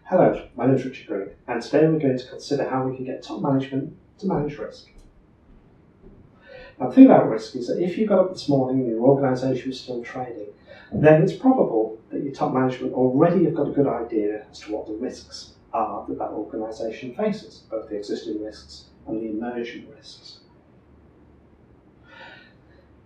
Hello, my name is Richard Green, and today we're going to consider how we can get top management to manage risk. Now, the thing about risk is that if you got up this morning and your organisation is still trading, then it's probable that your top management already have got a good idea as to what the risks are that that organisation faces, both the existing risks and the emerging risks.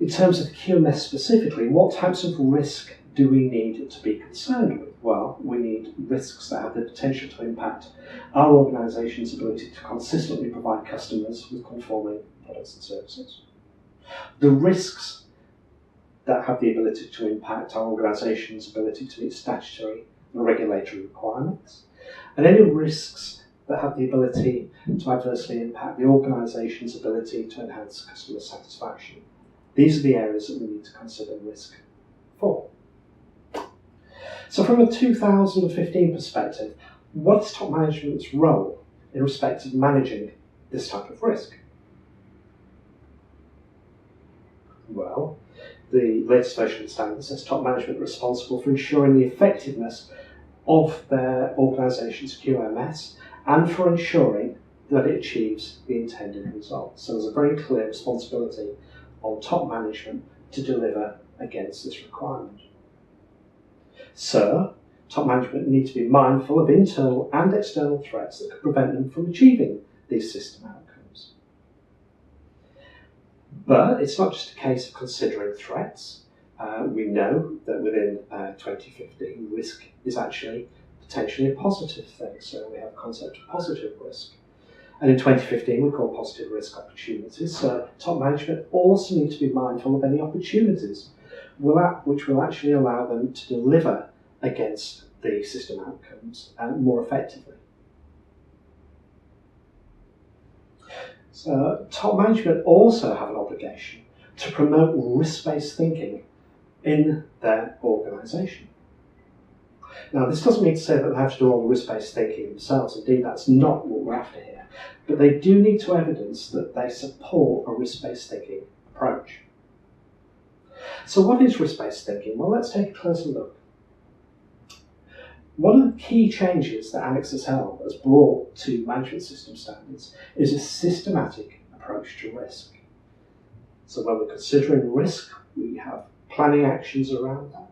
In terms of QMS specifically, what types of risk do we need to be concerned with? Well, we need risks that have the potential to impact our organisation's ability to consistently provide customers with conforming products and services. The risks that have the ability to impact our organisation's ability to meet statutory and regulatory requirements, and any risks that have the ability to adversely impact the organisation's ability to enhance customer satisfaction. These are the areas that we need to consider risk for. So from a 2015 perspective, what's top management's role in respect of managing this type of risk? Well, the latest version of the standard says top management are responsible for ensuring the effectiveness of their organisation's QMS and for ensuring that it achieves the intended result. So there's a very clear responsibility on top management to deliver against this requirement. So, top management need to be mindful of internal and external threats that could prevent them from achieving these system outcomes. But it's not just a case of considering threats. We know that within 2015, risk is actually potentially a positive thing. So we have a concept of positive risk. And in 2015, we call positive risk opportunities. So top management also need to be mindful of any opportunities which will actually allow them to deliver against the system outcomes more effectively. So top management also have an obligation to promote risk-based thinking in their organisation. Now, this doesn't mean to say that they have to do all the risk-based thinking themselves. Indeed, that's not what we're after here. But they do need to evidence that they support a risk-based thinking approach. So what is risk-based thinking? Well, let's take a closer look. One of the key changes that Annex SL has brought to management system standards is a systematic approach to risk. So when we're considering risk, we have planning actions around that.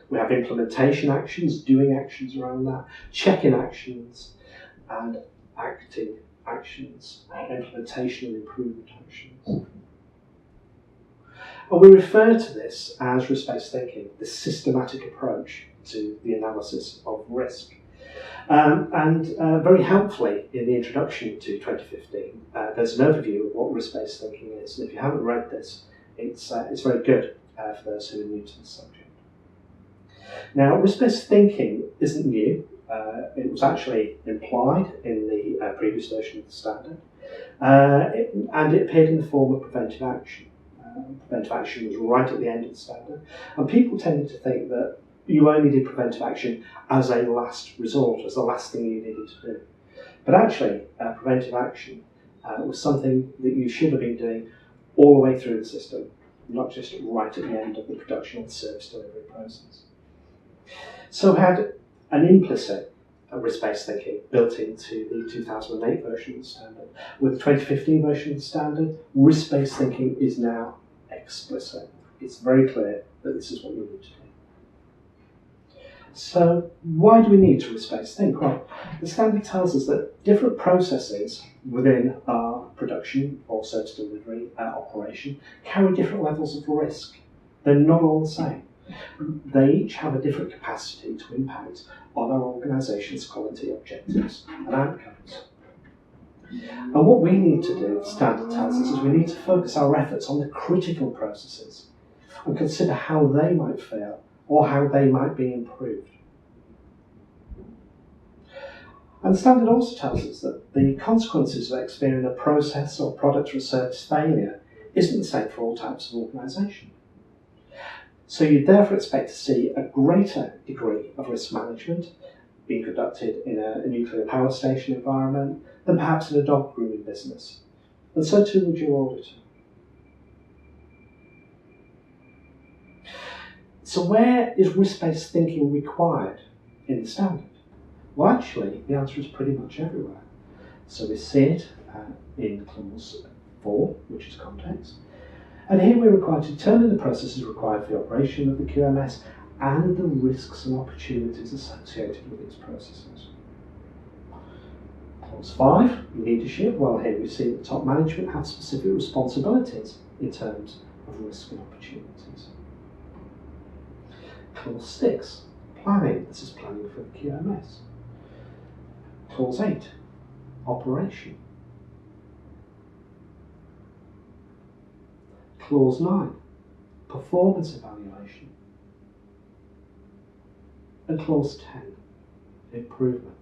We have implementation actions, doing actions around that, check-in actions, and acting actions, implementation and improvement actions. And we refer to this as risk-based thinking, the systematic approach to the analysis of risk. Very helpfully in the introduction to 2015, there's an overview of what risk-based thinking is. And if you haven't read this, it's very good for those who are new to the subject. Now, risk-based thinking isn't new. It was actually implied in the previous version of the standard, and it appeared in the form of preventive action. Preventive action was right at the end of the standard, and people tended to think that you only did preventive action as a last resort, as the last thing you needed to do. But actually, preventive action was something that you should have been doing all the way through the system, not just right at the end of the production or the service delivery process. So we had an implicit risk-based thinking built into the 2008 version of the standard. With the 2015 version of the standard, risk-based thinking is now explicit. It's very clear that this is what we need to do. So why do we need to risk-based think? Well, the standard tells us that different processes within our production or service delivery operation carry different levels of risk. They're not all the same. They each have a different capacity to impact on our organisation's quality objectives and outcomes. And what we need to do, the standard tells us, is we need to focus our efforts on the critical processes and consider how they might fail or how they might be improved. And the standard also tells us that the consequences of experiencing a process or product or service failure isn't the same for all types of organisation. So you'd therefore expect to see a greater degree of risk management being conducted in a nuclear power station environment than perhaps in a dog grooming business. And so too would your auditor. So where is risk-based thinking required in the standard? Well, actually, the answer is pretty much everywhere. So we see it in clause 4, which is context. And here we're required to determine the processes required for the operation of the QMS and the risks and opportunities associated with these processes. Clause 5, leadership. Well, here we see that top management have specific responsibilities in terms of risk and opportunities. Clause 6, planning. This is planning for the QMS. Clause 8, operation. Clause 9, performance evaluation. And clause 10, improvement.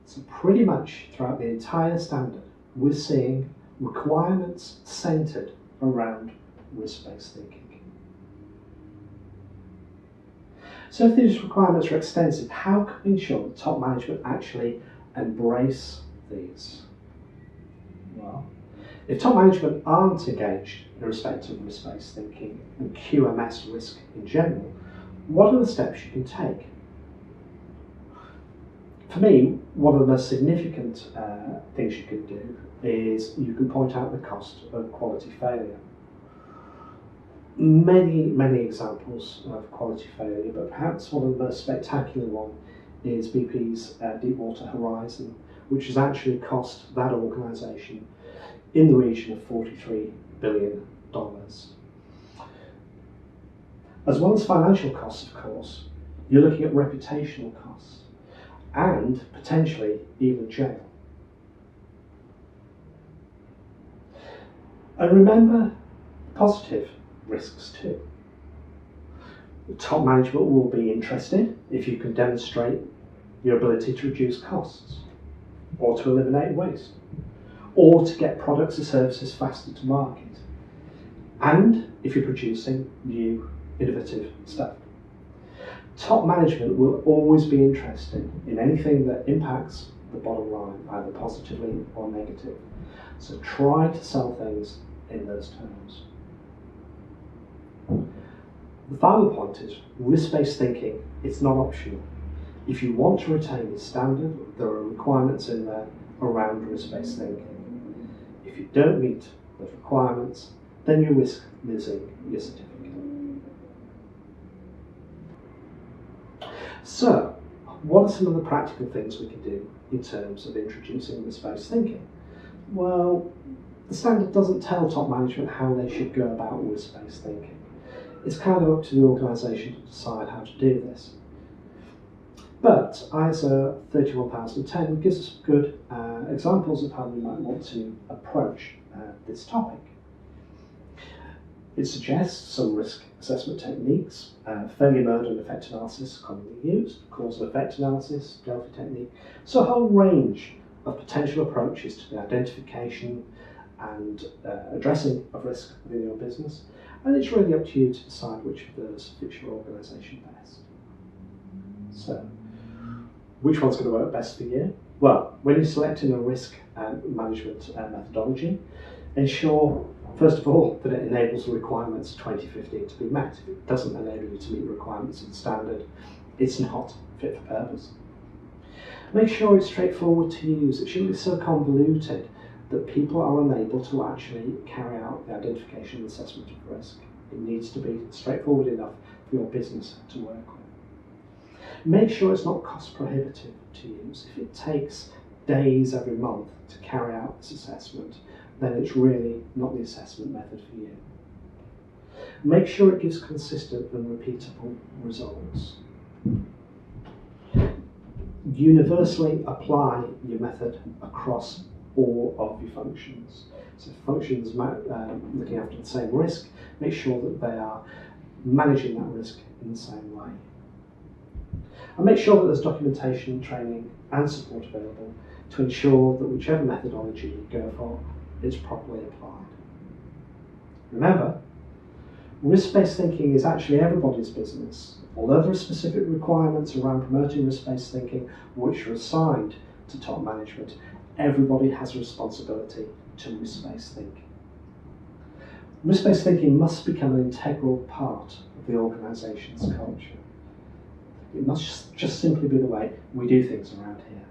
So pretty much throughout the entire standard, we're seeing requirements centred around risk-based thinking. So if these requirements are extensive, how can we ensure that top management actually embrace these? Well, if top management aren't engaged in respect of risk-based thinking and QMS risk in general, what are the steps you can take? For me, one of the most significant things you can do is you can point out the cost of quality failure. Many examples of quality failure, but perhaps one of the most spectacular one is BP's Deepwater Horizon, which has actually cost that organisation in the region of $43 billion. As well as financial costs, of course, you're looking at reputational costs and potentially even jail. And remember positive risks too. Top management will be interested if you can demonstrate your ability to reduce costs, or to eliminate waste, or to get products or services faster to market, and if you're producing new innovative stuff. Top management will always be interested in anything that impacts the bottom line, either positively or negative. So try to sell things in those terms. The final point is risk-based thinking. It's not optional. If you want to retain the standard, there are requirements in there around risk-based thinking. If you don't meet those requirements, then you risk losing your certificate. So, what are some of the practical things we can do in terms of introducing risk-based thinking? Well, the standard doesn't tell top management how they should go about risk-based thinking. It's kind of up to the organisation to decide how to do this. But ISO 31010 gives us good examples of how we might want to approach this topic. It suggests some risk assessment techniques, failure mode and effect analysis commonly used, cause and effect analysis, Delphi technique, so a whole range of potential approaches to the identification and addressing of risk within your business, and it's really up to you to decide which of those fits your organisation best. So, which one's going to work best for you? Well, when you're selecting a risk management methodology, ensure, first of all, that it enables the requirements of 2015 to be met. If it doesn't enable you to meet the requirements of the standard, it's not fit for purpose. Make sure it's straightforward to use. It shouldn't be so convoluted that people are unable to actually carry out the identification and assessment of risk. It needs to be straightforward enough for your business to work with. Make sure it's not cost prohibitive to use. If it takes days every month to carry out this assessment, then it's really not the assessment method for you. Make sure it gives consistent and repeatable results. Universally apply your method across all of your functions. So functions looking after the same risk, make sure that they are managing that risk in the same way. And make sure that there's documentation, training and support available to ensure that whichever methodology you go for is properly applied. Remember, risk-based thinking is actually everybody's business. Although there are specific requirements around promoting risk-based thinking which are assigned to top management, everybody has a responsibility to risk-based thinking. Risk-based thinking must become an integral part of the organisation's culture. It must just simply be the way we do things around here.